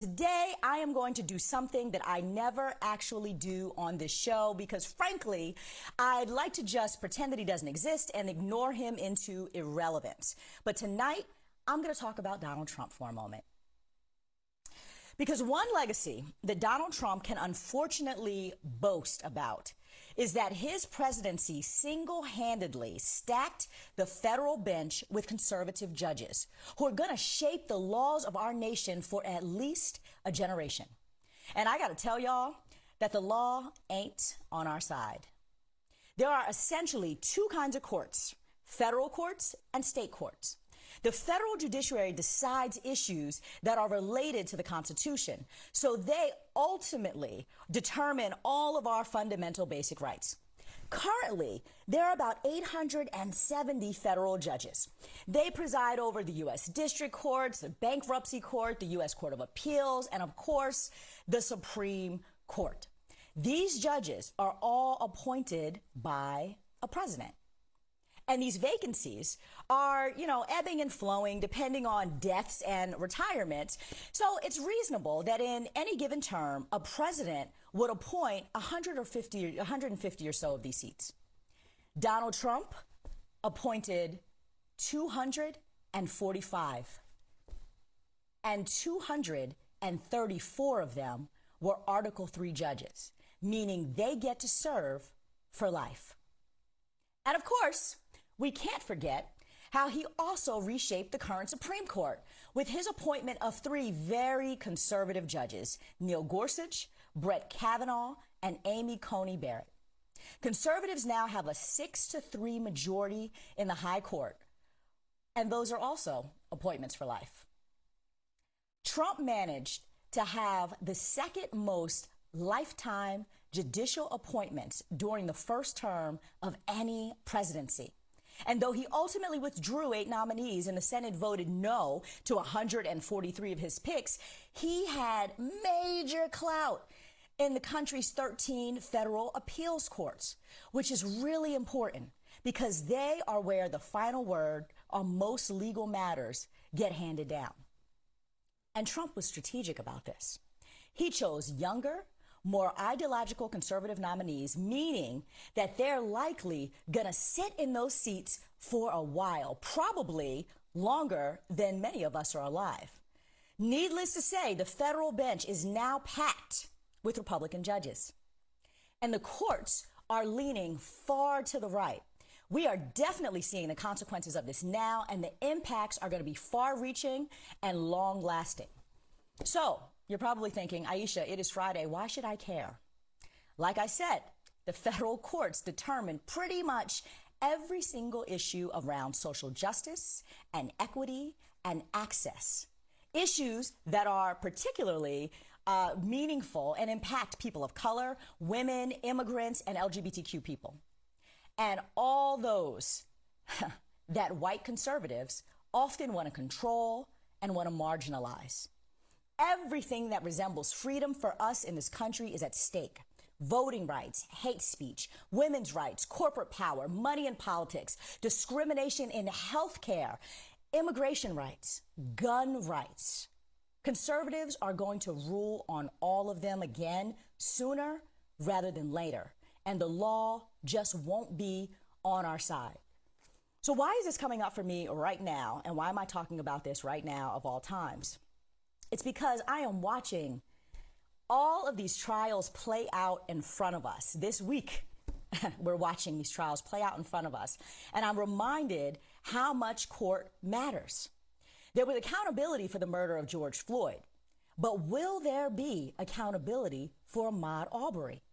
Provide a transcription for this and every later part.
Today, I am going to do something that I never actually do on this show because, frankly, I'd like to just pretend that he doesn't exist and ignore him into irrelevance. But tonight, I'm going to talk about Donald Trump for a moment. Because one legacy that Donald Trump can unfortunately boast about is that his presidency single-handedly stacked the federal bench with conservative judges who are going to shape the laws of our nation for at least a generation. And I got to tell y'all that the law ain't on our side. There are essentially two kinds of courts: federal courts and state courts. The federal judiciary decides issues that are related to the Constitution, so they ultimately determine all of our fundamental basic rights. Currently, there are about 870 federal judges. They preside over the U.S. District Courts, the Bankruptcy Court, the U.S. Court of Appeals, and of course, the Supreme Court. These judges are all appointed by a president. And these vacancies are, ebbing and flowing depending on deaths and retirements. So it's reasonable that in any given term, a president would appoint 150 or so of these seats. Donald Trump appointed 245, and 234 of them were Article III judges, meaning they get to serve for life. And of course, we can't forget how he also reshaped the current Supreme Court with his appointment of three very conservative judges: Neil Gorsuch, Brett Kavanaugh, and Amy Coney Barrett. Conservatives now have a 6-3 majority in the high court, and those are also appointments for life. Trump managed to have the second most lifetime judicial appointments during the first term of any presidency. And though he ultimately withdrew 8 nominees and the Senate voted no to 143 of his picks, he had major clout in the country's 13 federal appeals courts, which is really important because they are where the final word on most legal matters get handed down. And Trump was strategic about this. He chose younger, more ideological conservative nominees, meaning that they're likely going to sit in those seats for a while, probably longer than many of us are alive. Needless to say, the federal bench is now packed with Republican judges, and the courts are leaning far to the right. We are definitely seeing the consequences of this now, and the impacts are going to be far-reaching and long-lasting. So, you're probably thinking, Aisha, it is Friday. Why should I care? Like I said, the federal courts determine pretty much every single issue around social justice and equity and access. Issues that are particularly meaningful and impact people of color, women, immigrants, and LGBTQ people. And all those that white conservatives often want to control and want to marginalize. Everything that resembles freedom for us in this country is at stake. Voting rights, hate speech, women's rights, corporate power, money in politics, discrimination in healthcare, immigration rights, gun rights. Conservatives are going to rule on all of them again sooner rather than later. And the law just won't be on our side. So why is this coming up for me right now? And why am I talking about this right now of all times? It's because I am watching all of these trials play out in front of us. This week, we're watching these trials play out in front of us. And I'm reminded how much court matters. There was accountability for the murder of George Floyd. But will there be accountability for Ahmaud Arbery?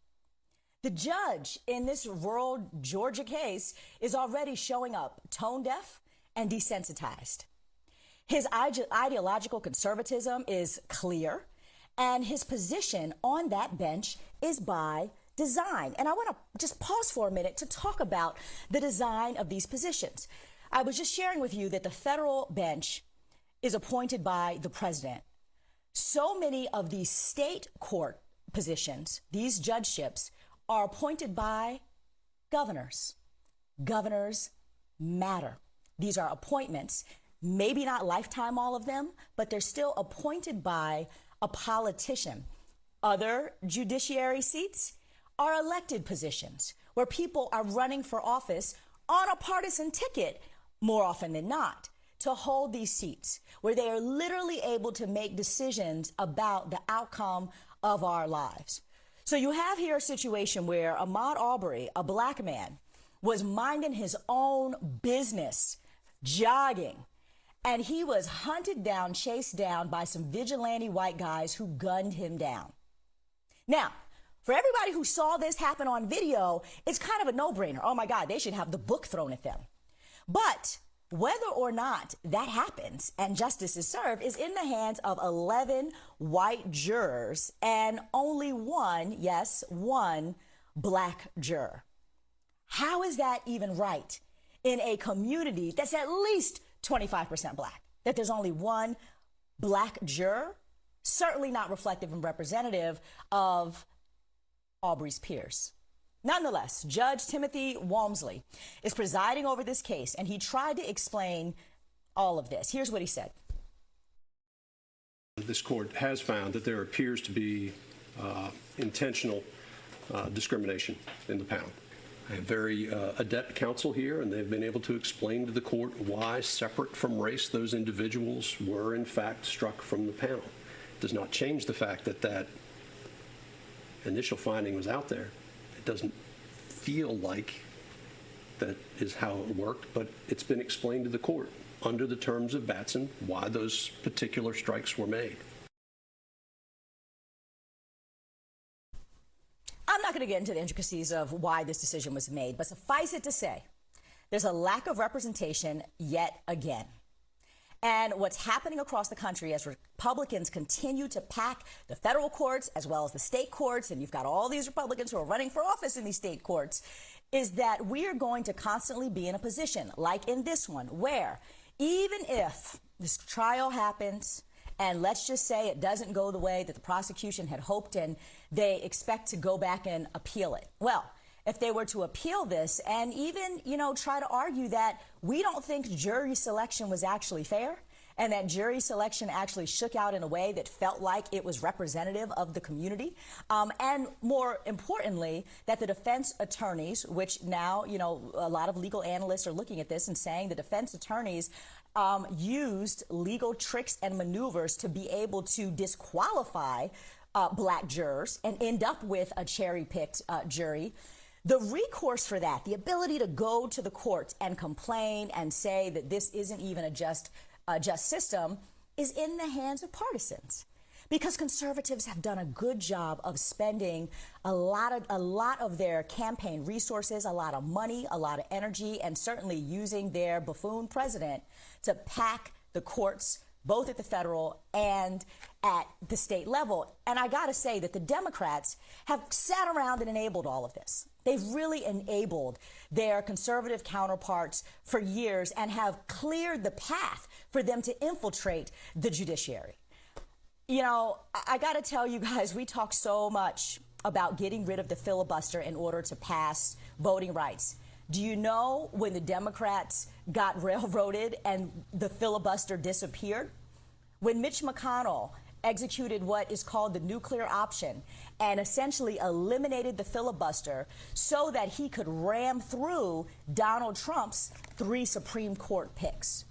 The judge in this rural Georgia case is already showing up tone deaf and desensitized. His ideological conservatism is clear, and his position on that bench is by design. And I want to just pause for a minute to talk about the design of these positions. I was just sharing with you that the federal bench is appointed by the president. So many of these state court positions, these judgeships, are appointed by governors. Governors matter. These are appointments, maybe not lifetime, all of them, but they're still appointed by a politician. Other judiciary seats are elected positions where people are running for office on a partisan ticket more often than not to hold these seats where they are literally able to make decisions about the outcome of our lives. So you have here a situation where Ahmaud Arbery, a black man, was minding his own business, jogging, and he was hunted down, chased down by some vigilante white guys who gunned him down. Now, for everybody who saw this happen on video, it's kind of a no-brainer. Oh my God, they should have the book thrown at them. But whether or not that happens and justice is served is in the hands of 11 white jurors and only one, yes, one black juror. How is that even right in a community that's at least 25% black? That there's only one black juror? Certainly not reflective and representative of Arbery's peers. Nonetheless, Judge Timothy Walmsley is presiding over this case, and he tried to explain all of this. Here's what he said. This court has found that there appears to be intentional discrimination in the panel. I have very adept counsel here, and they've been able to explain to the court why, separate from race, those individuals were in fact struck from the panel. It does not change the fact that that initial finding was out there. It doesn't feel like that is how it worked, but it's been explained to the court under the terms of Batson why those particular strikes were made. I'm not going to get into the intricacies of why this decision was made, but suffice it to say, there's a lack of representation yet again. And what's happening across the country as Republicans continue to pack the federal courts as well as the state courts, and you've got all these Republicans who are running for office in these state courts, is that we are going to constantly be in a position, like in this one, where even if this trial happens, and let's just say it doesn't go the way that the prosecution had hoped and they expect to go back and appeal it. Well, if they were to appeal this and even, try to argue that we don't think jury selection was actually fair and that jury selection actually shook out in a way that felt like it was representative of the community, and more importantly, that the defense attorneys, which now, a lot of legal analysts are looking at this and saying the defense attorneys used legal tricks and maneuvers to be able to disqualify black jurors and end up with a cherry-picked jury. The recourse for that, the ability to go to the courts and complain and say that this isn't even a just system, is in the hands of partisans. Because conservatives have done a good job of spending a lot of their campaign resources, a lot of money, a lot of energy, and certainly using their buffoon president to pack the courts, both at the federal and at the state level. And I gotta say that the Democrats have sat around and enabled all of this. They've really enabled their conservative counterparts for years and have cleared the path for them to infiltrate the judiciary. I got to tell you guys, we talk so much about getting rid of the filibuster in order to pass voting rights. Do you know when the Democrats got railroaded and the filibuster disappeared? When Mitch McConnell executed what is called the nuclear option and essentially eliminated the filibuster so that he could ram through Donald Trump's 3 Supreme Court picks.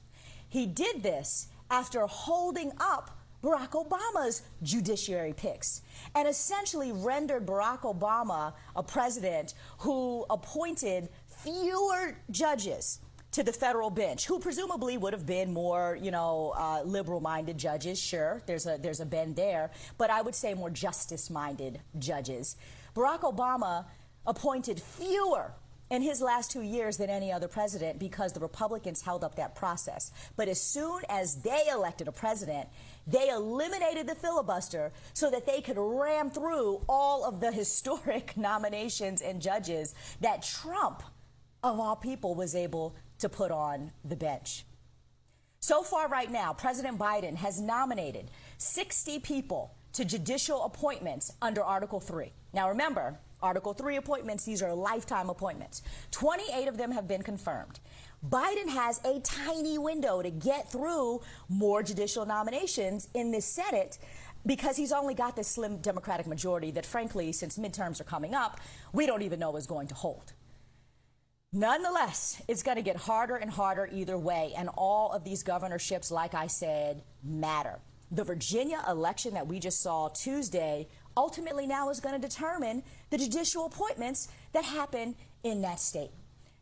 He did this after holding up Barack Obama's judiciary picks and essentially rendered Barack Obama a president who appointed fewer judges to the federal bench, who presumably would have been more, liberal-minded judges. Sure, there's a bend there, but I would say more justice-minded judges. Barack Obama appointed fewer in his last 2 years than any other president because the Republicans held up that process. But as soon as they elected a president, they eliminated the filibuster so that they could ram through all of the historic nominations and judges that Trump, of all people, was able to put on the bench. So far right now, President Biden has nominated 60 people to judicial appointments under Article 3. Now remember, Article 3 appointments, these are lifetime appointments. 28 of them have been confirmed. Biden has a tiny window to get through more judicial nominations in the Senate because he's only got this slim Democratic majority that, frankly, since midterms are coming up, we don't even know is going to hold. Nonetheless, it's going to get harder and harder either way, and all of these governorships, like I said, matter. The Virginia election that we just saw Tuesday ultimately now is going to determine the judicial appointments that happen in that state.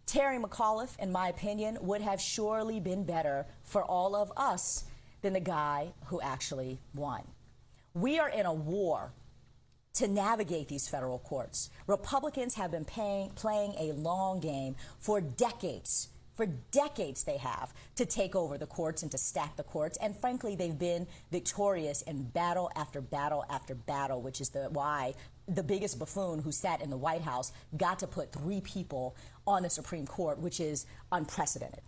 Terry McAuliffe, in my opinion, would have surely been better for all of us than the guy who actually won. We are in a war to navigate these federal courts. Republicans have been playing a long game for decades. For decades they have, to take over the courts and to stack the courts. And frankly, they've been victorious in battle after battle after battle, which is why the biggest buffoon who sat in the White House got to put 3 people on the Supreme Court, which is unprecedented.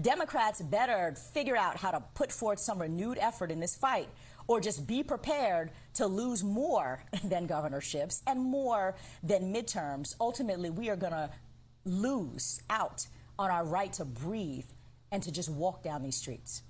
Democrats better figure out how to put forth some renewed effort in this fight, or just be prepared to lose more than governorships and more than midterms. Ultimately, we are going to lose out on our right to breathe and to just walk down these streets.